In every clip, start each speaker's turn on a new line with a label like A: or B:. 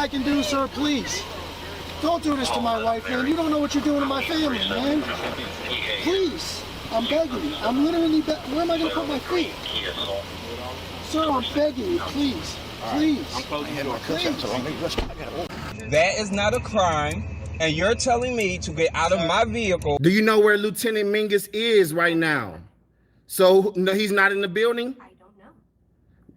A: I can do, sir, please. Don't do this to my wife, man. You don't know what you're doing to my family, man. Please. I'm begging you. I'm literally where am I going to put my feet? Sir, I'm begging you, please. Please. Please.
B: That is not a crime, and you're telling me to get out of my vehicle.
C: Do you know where Lieutenant Mingus is right now? So no, he's not in the building?
D: I don't know.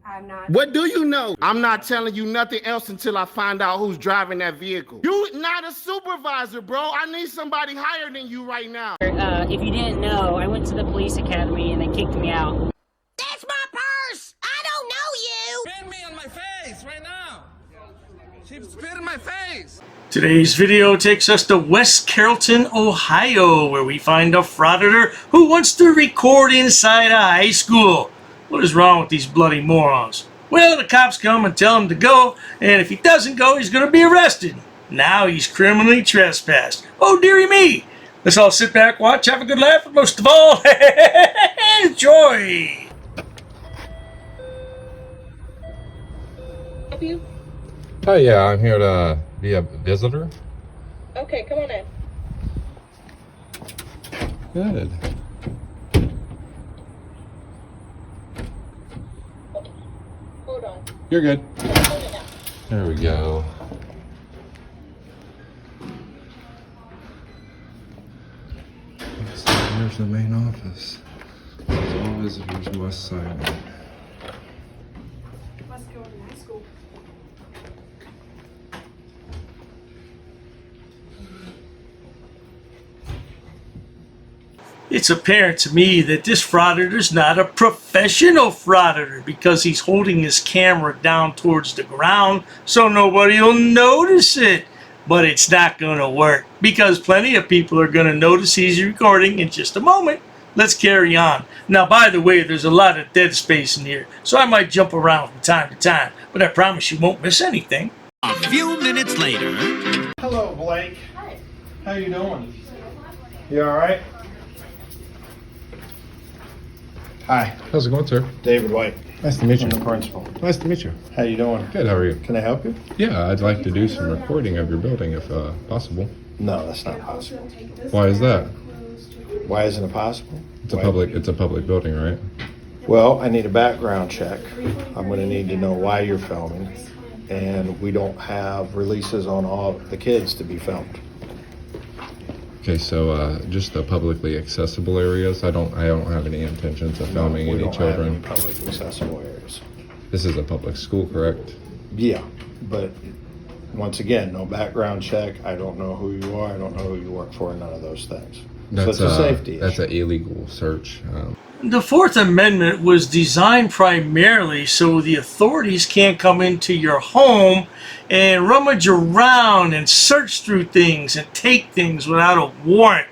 D: I'm not.
C: What do you know? I'm not telling you nothing else until I find out who's driving that vehicle. You not a supervisor, bro. I need somebody higher than you right now.
E: If you didn't know, I went to the police academy and they kicked me out.
D: That's my purse! I don't know you!
B: Spit me on my face right now. She spit in my face.
F: Today's video takes us to West Carrollton, Ohio, where we find a frauditor who wants to record inside a high school. What is wrong with these bloody morons? Well, the cops come and tell him to go, and if he doesn't go, he's going to be arrested. Now he's criminally trespassed. Oh, dearie me. Let's all sit back, watch, have a good laugh, and most of all, enjoy.
G: Help you?
H: Hi, yeah, I'm here to be a visitor.
G: Okay, come on in.
H: Good.
G: Hold on.
H: You're good.
G: Hold it down.
H: There we go. So here's the main office. All visitors must sign in.
D: Must go to high school.
F: It's apparent to me that this frauditor's not a professional frauditor because he's holding his camera down towards the ground so nobody will notice it. But it's not going to work because plenty of people are going to notice he's recording in just a moment. Let's carry on. Now, by the way, there's a lot of dead space in here, so I might jump around from time to time, but I promise you won't miss anything.
I: A few minutes later.
A: Hello, Blake.
D: Hi.
A: How you doing? You all right? Hi,
H: How's it going, sir?
A: David White.
H: Nice to meet you.
A: I'm the principal.
H: Nice to meet you.
A: How you doing?
H: Good, how are you?
A: Can I help you?
H: Yeah, I'd like to do some recording of your building if possible.
A: No, that's not possible.
H: Why is that?
A: Why isn't it possible?
H: It's a public building, right?
A: Well, I need a background check. I'm going to need to know why you're filming, and we don't have releases on all the kids to be filmed.
H: Okay, so just the publicly accessible areas. I don't have any intentions of filming
A: We
H: any
A: don't
H: children.
A: have any public accessible areas.
H: This is a public school, correct?
A: Yeah, but once again, no background check. I don't know who you are. I don't know who you work for. None of those things. So it's a safety
H: That's
A: issue.
H: an illegal search.
F: The Fourth Amendment was designed primarily so the authorities can't come into your home and rummage around and search through things and take things without a warrant.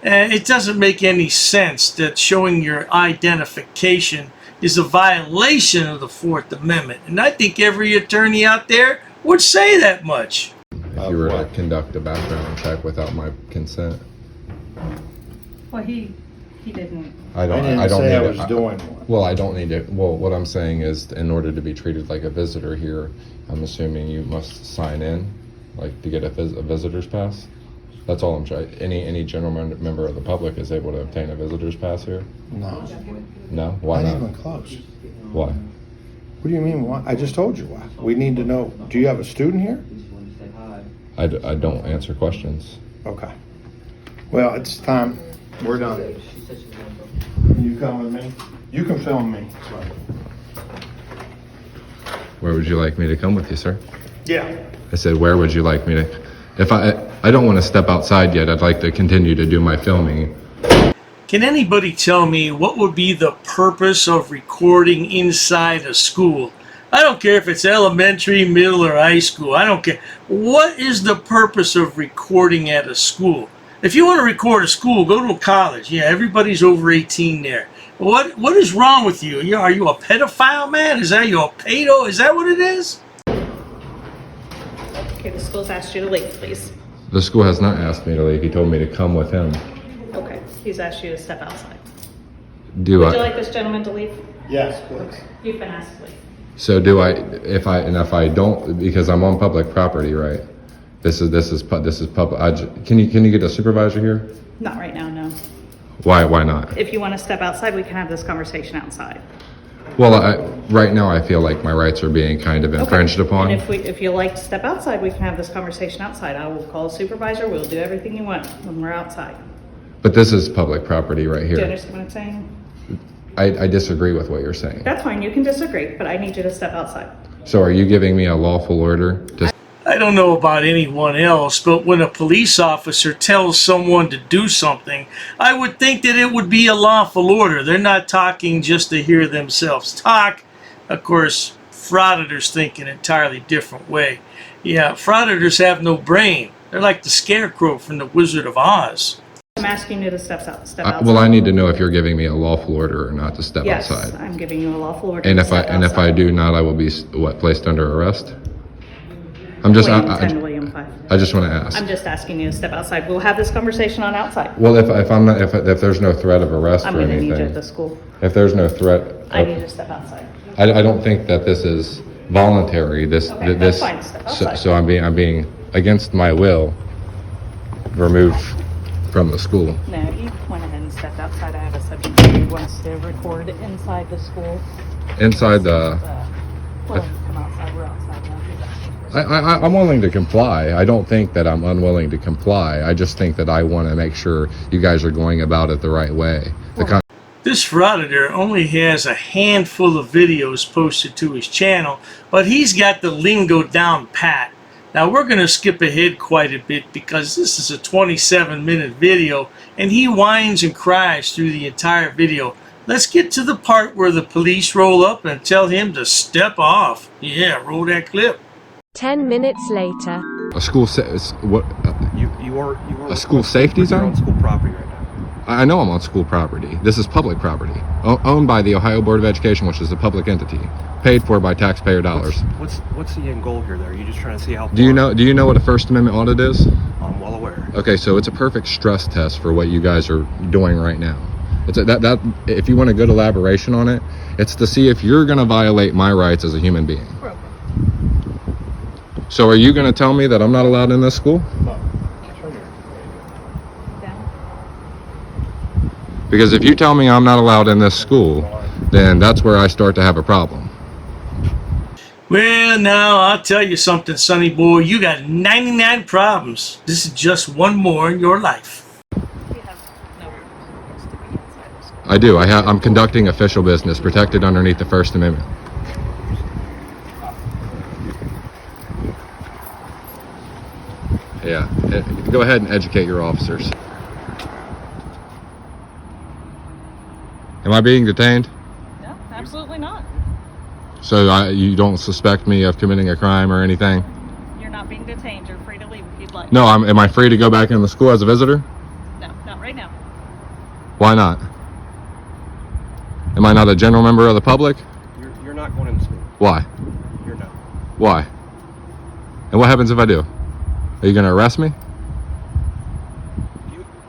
F: And it doesn't make any sense that showing your identification is a violation of the Fourth Amendment. And I think every attorney out there would say that much.
H: If you were to conduct a background check without my consent.
E: Well, he didn't.
H: I don't
A: didn't
H: need
A: say I
H: it.
A: was doing one.
H: Well, I don't need it. Well, what I'm saying is, in order to be treated like a visitor here, I'm assuming you must sign in, like to get a visitor's pass. That's all I'm trying. Any general member of the public is able to obtain a visitor's pass here.
A: No,
H: No, why
A: not
H: not?
A: even close.
H: Why?
A: What do you mean? Why? I just told you why. We need to know. Do you have a student here?
H: I don't answer questions.
A: Okay. Well, it's time. We're done. You come with me? You can film me.
H: Where would you like me to come with you, sir?
A: Yeah.
H: I said, where would you like me to? If I don't want to step outside yet. I'd like to continue to do my filming.
F: Can anybody tell me what would be the purpose of recording inside a school? I don't care if it's elementary, middle, or high school. I don't care. What is the purpose of recording at a school? If you want to record a school, go to a college. Yeah, everybody's over 18 there. What is wrong with you? Are you a pedophile, man? Is that you a pedo? Is that what it is?
G: Okay, the school's asked you to leave, please.
H: The school has not asked me to leave. He told me to come with him.
G: Okay, he's asked you to step outside.
H: Do
G: Would you
H: I?
G: like this gentleman to leave?
A: Yes, please.
G: You've been asked to leave.
H: So if I don't, because I'm on public property, right? This is public. Can you get a supervisor here?
G: Not right now, no.
H: Why not?
G: If you want to step outside, we can have this conversation outside.
H: Well, right now I feel like my rights are being kind of infringed upon.
G: And if you like to step outside, we can have this conversation outside. I will call a supervisor. We'll do everything you want when we're outside.
H: But this is public property right
G: Do you
H: here.
G: understand what I'm saying?
H: I disagree with what you're saying.
G: That's fine. You can disagree, but I need you to step outside.
H: So are you giving me a lawful order to?
F: I don't know about anyone else, but when a police officer tells someone to do something, I would think that it would be a lawful order. They're not talking just to hear themselves talk. Of course, frauditors think an entirely different way. Yeah, frauditors have no brain. They're like the scarecrow from the Wizard of Oz.
G: I'm asking you to step outside.
H: Well, I need to know if you're giving me a lawful order or not to step
G: Yes,
H: outside.
G: I'm giving you a lawful order.
H: And
G: to
H: if I
G: step outside.
H: do not, I will be placed under arrest. I'm just
G: William 10, William 5.
H: I just want to ask.
G: I'm just asking you to step outside. We'll have this conversation on outside.
H: Well, if there's no threat of arrest
G: I'm
H: or
G: going to need you at
H: anything,
G: the school.
H: if there's no threat,
G: I need you to step outside.
H: I don't think that this is voluntary.
G: Okay, that's fine. Step outside.
H: So I'm being against my will removed from the school.
G: No, you went ahead and stepped outside. I have a subject who wants to record inside the school.
H: Inside the.
G: Well, come outside. We're outside now.
H: I'm willing to comply. I don't think that I'm unwilling to comply. I just think that I want to make sure you guys are going about it the right way.
F: This Frauditor only has a handful of videos posted to his channel, but he's got the lingo down pat. Now we're going to skip ahead quite a bit because this is a 27-minute video and he whines and cries through the entire video. Let's get to the part where the police roll up and tell him to step off. Yeah, roll that clip.
J: 10 minutes later.
H: A school a school safety zone?
K: You're on school property right now.
H: I know I'm on school property. This is public property, owned by the Ohio Board of Education, which is a public entity, paid for by taxpayer dollars.
K: What's the end goal here? Though, are you just trying to see how?
H: Do you know what a First Amendment audit is?
K: I'm well aware.
H: Okay, so it's a perfect stress test for what you guys are doing right now. It's that if you want a good elaboration on it, it's to see if you're going to violate my rights as a human being. So are you going to tell me that I'm not allowed in this school? Because if you tell me I'm not allowed in this school, then that's where I start to have a problem.
F: Well, now I'll tell you something, sonny boy. You got 99 problems. This is just one more in your life.
H: I do. I'm conducting official business protected underneath the First Amendment. Yeah. Go ahead and educate your officers. Am I being detained?
G: No, absolutely not.
H: So you don't suspect me of committing a crime or anything?
G: You're not being detained. You're free to leave if you'd like.
H: No, am I free to go back in the school as a visitor?
G: No, not right now.
H: Why not? Am I not a general member of the public?
K: You're not going into school.
H: Why?
K: You're not.
H: Why? And what happens if I do? Are you going to arrest me?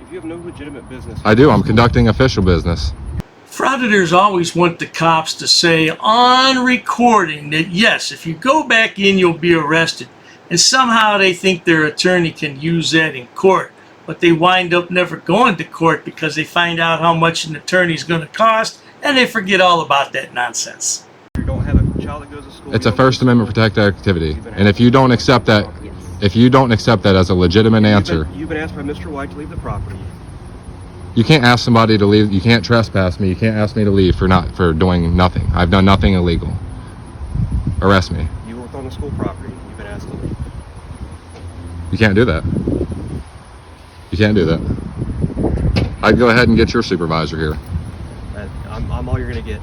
K: If you have no legitimate business.
H: I do. I'm conducting official business.
F: Frauditors always want the cops to say on recording that yes, if you go back in, you'll be arrested. And somehow they think their attorney can use that in court. But they wind up never going to court because they find out how much an attorney is going to cost and they forget all about that nonsense.
K: You don't have a child that goes to school.
H: It's a First Amendment protected activity. And if you don't accept that, as a legitimate answer,
K: You've been asked by Mr. White to leave the property.
H: you can't ask somebody to leave. You can't trespass me. You can't ask me to leave for doing nothing. I've done nothing illegal. Arrest me.
K: You work on the school property. You've been asked to leave.
H: You can't do that. You can't do that. I'd go ahead and get your supervisor here.
K: I'm all you're going to get.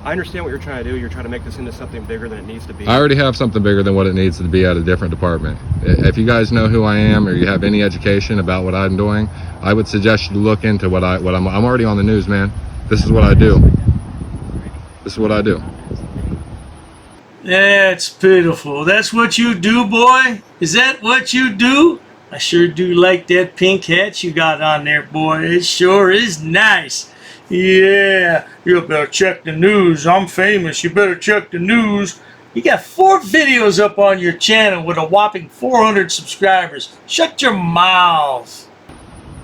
K: I understand what you're trying to do. You're trying to make this into something bigger than it needs to be.
H: I already have something bigger than what it needs to be at a different department. If you guys know who I am or you have any education about what I'm doing, I would suggest you look into what I'm already on the news, man. This is what I do. This is what I do.
F: That's pitiful. That's what you do, boy? Is that what you do? I sure do like that pink hat you got on there, boy. It sure is nice. Yeah, you better check the news. I'm famous. You better check the news. You got 4 videos up on your channel with a whopping 400 subscribers. Shut your mouth.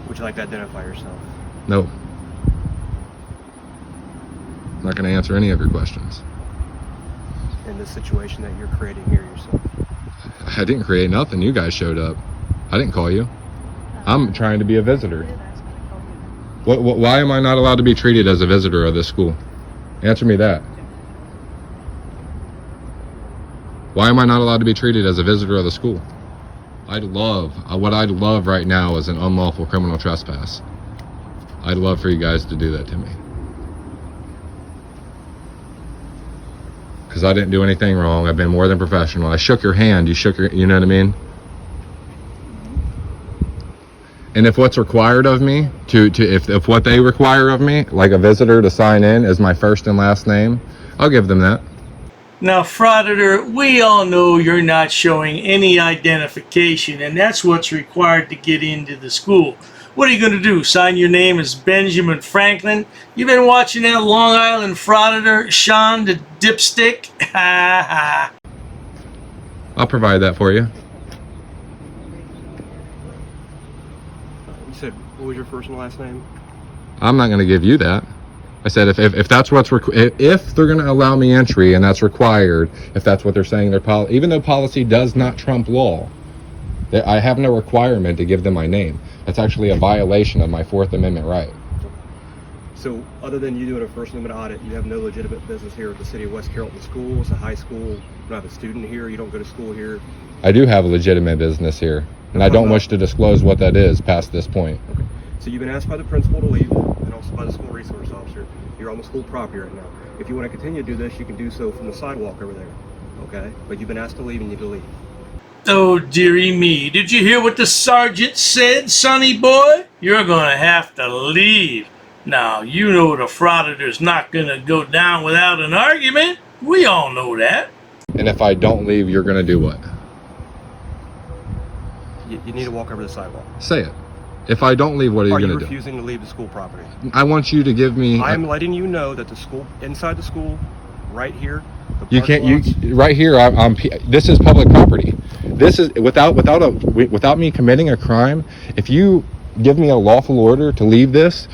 K: Would you like to identify yourself?
H: No. I'm not going to answer any of your questions.
K: In this situation that you're creating here yourself?
H: I didn't create nothing. You guys showed up. I didn't call you. I'm trying to be a visitor. Why am I not allowed to be treated as a visitor of this school? Answer me that. Why am I not allowed to be treated as a visitor of the school? What I'd love right now is an unlawful criminal trespass. I'd love for you guys to do that to me. Because I didn't do anything wrong. I've been more than professional. I shook your hand. You know what I mean? And if what's required of me, if what they require of me, like a visitor to sign in as my first and last name, I'll give them that.
F: Now, Frauditor, we all know you're not showing any identification, and that's what's required to get into the school. What are you going to do? Sign your name as Benjamin Franklin? You've been watching that Long Island Frauditor, Sean the Dipstick? Ha ha.
H: I'll provide that for you.
K: You said, what was your first and last name?
H: I'm not going to give you that. I said if that's what's if they're going to allow me entry and that's required, if that's what they're saying, even though policy does not trump law, I have no requirement to give them my name. That's actually a violation of my Fourth Amendment right.
K: So, other than you doing a First Amendment audit, you have no legitimate business here at the City of West Carrollton School. It's a high school. You don't have a student here. You don't go to school here.
H: I do have a legitimate business here, and I don't wish to disclose what that is past this point.
K: Okay. So you've been asked by the principal to leave, and also by the school resource officer. You're on the school property right now. If you want to continue to do this, you can do so from the sidewalk over there. Okay? But you've been asked to leave, and you need to leave.
F: Oh, dearie me. Did you hear what the sergeant said, sonny boy? You're going to have to leave. Now, you know the Frauditor's not going to go down without an argument. We all know that.
H: And if I don't leave, you're going to do what?
K: You need to walk over the sidewalk.
H: Say it. If I don't leave, what are you going to do?
K: Are you refusing to leave the school property?
H: I want you to give me...
K: I'm letting you know that the school, inside the school, right here,
H: you can't. Right here. This is public property. This is without me committing a crime. If you give me a lawful order to leave this,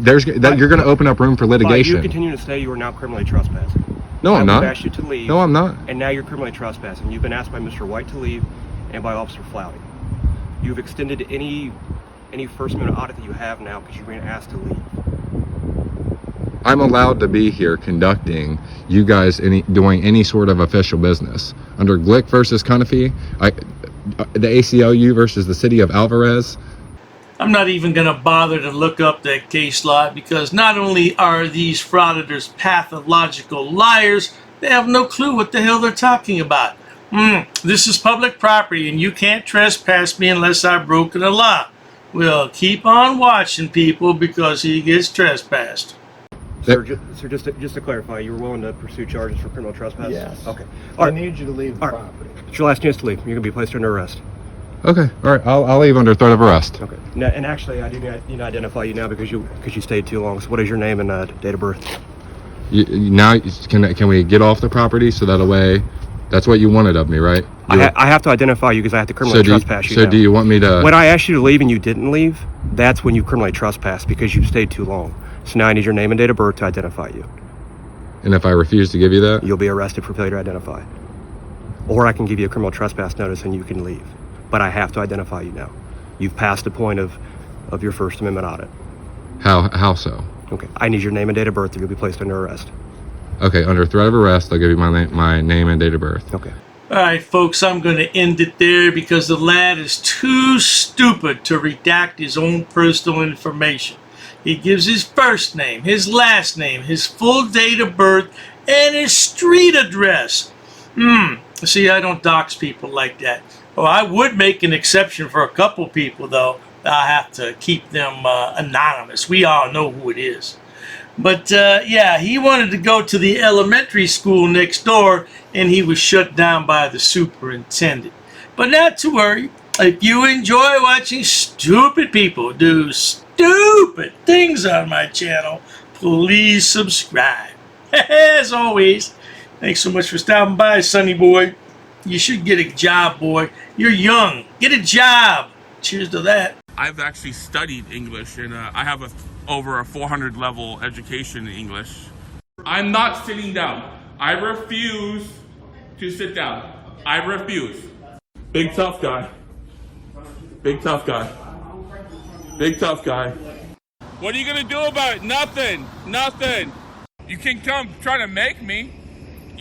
H: you're going to open up room for litigation.
K: By you continue to stay, you are now criminally trespassing.
H: No, I'm not.
K: I've asked you to leave.
H: No, I'm not.
K: And now you're criminally trespassing. You've been asked by Mr. White to leave, and by Officer Flowey. You've extended any First Amendment audit that you have now because you've been asked to leave.
H: I'm allowed to be here conducting you guys doing any sort of official business. Under Glick versus Cunniffe, the ACLU versus the city of Alvarez.
F: I'm not even going to bother to look up that case law because not only are these frauditors pathological liars, they have no clue what the hell they're talking about. This is public property and you can't trespass me unless I've broken the law. Well, keep on watching, people, because he gets trespassed.
K: Sir, just to clarify, you were willing to pursue charges for criminal trespass?
A: Yes.
K: Okay.
A: I need you to leave the property.
K: It's your last chance to leave. You're going to be placed under arrest.
H: Okay. All right. I'll leave under threat of arrest.
K: Okay. Now, and actually, I do need to identify you now because you stayed too long. So, what is your name and date of birth?
H: Now, can we get off the property so that way? That's what you wanted of me, right?
K: I have to identify you because I have to criminally trespass you.
H: So do you want me to...
K: When I asked you to leave and you didn't leave, that's when you criminally trespass because you stayed too long. So now I need your name and date of birth to identify you.
H: And if I refuse to give you that?
K: You'll be arrested for failure to identify. Or I can give you a criminal trespass notice and you can leave. But I have to identify you now. You've passed the point of your First Amendment audit.
H: How so?
K: Okay. I need your name and date of birth or you'll be placed under arrest.
H: Okay, under threat of arrest, I'll give you my name and date of birth.
K: Okay.
F: All right, folks, I'm going to end it there because the lad is too stupid to redact his own personal information. He gives his first name, his last name, his full date of birth, and his street address. See, I don't dox people like that. Well, I would make an exception for a couple people, though. I have to keep them anonymous. We all know who it is. But, yeah, he wanted to go to the elementary school next door, and he was shut down by the superintendent. But not to worry. If you enjoy watching stupid people do stupid things on my channel, please subscribe. As always, thanks so much for stopping by, Sonny boy. You should get a job, boy. You're young. Get a job. Cheers to that.
L: I've actually studied English, and I have over a 400 level education in English. I'm not sitting down. I refuse to sit down. I refuse. Big tough guy. Big tough guy. Big tough guy. What are you gonna do about it? Nothing. Nothing. You can come try to make me.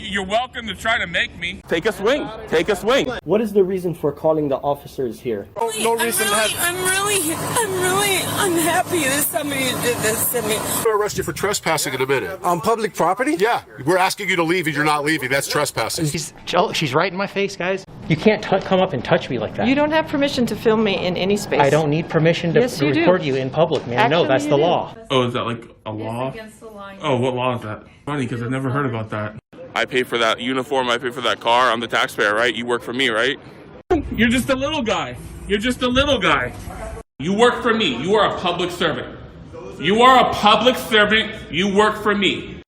L: You're welcome to try to make me. Take a swing. Take a swing.
M: What is the reason for calling the officers here?
N: No reason. I'm really unhappy that somebody did this to me.
O: We'll arrest you for trespassing in a minute.
P: On public property?
O: Yeah, we're asking you to leave and you're not leaving. That's trespassing.
M: She's right in my face, guys. You can't come up and touch me like that.
Q: You don't have permission to film me in any space.
M: I don't need permission to
Q: Yes, you do.
M: record you in public, man.
Q: Actually,
M: no, that's the law.
L: Oh, is that like a law?
Q: Against the law.
L: Oh, what law is that? Funny, because I've never heard about that. I pay for that uniform, I pay for that car, I'm the taxpayer, right? You work for me, right? You're just a little guy. You're just a little guy. You work for me. You are a public servant. You are a public servant. You work for me.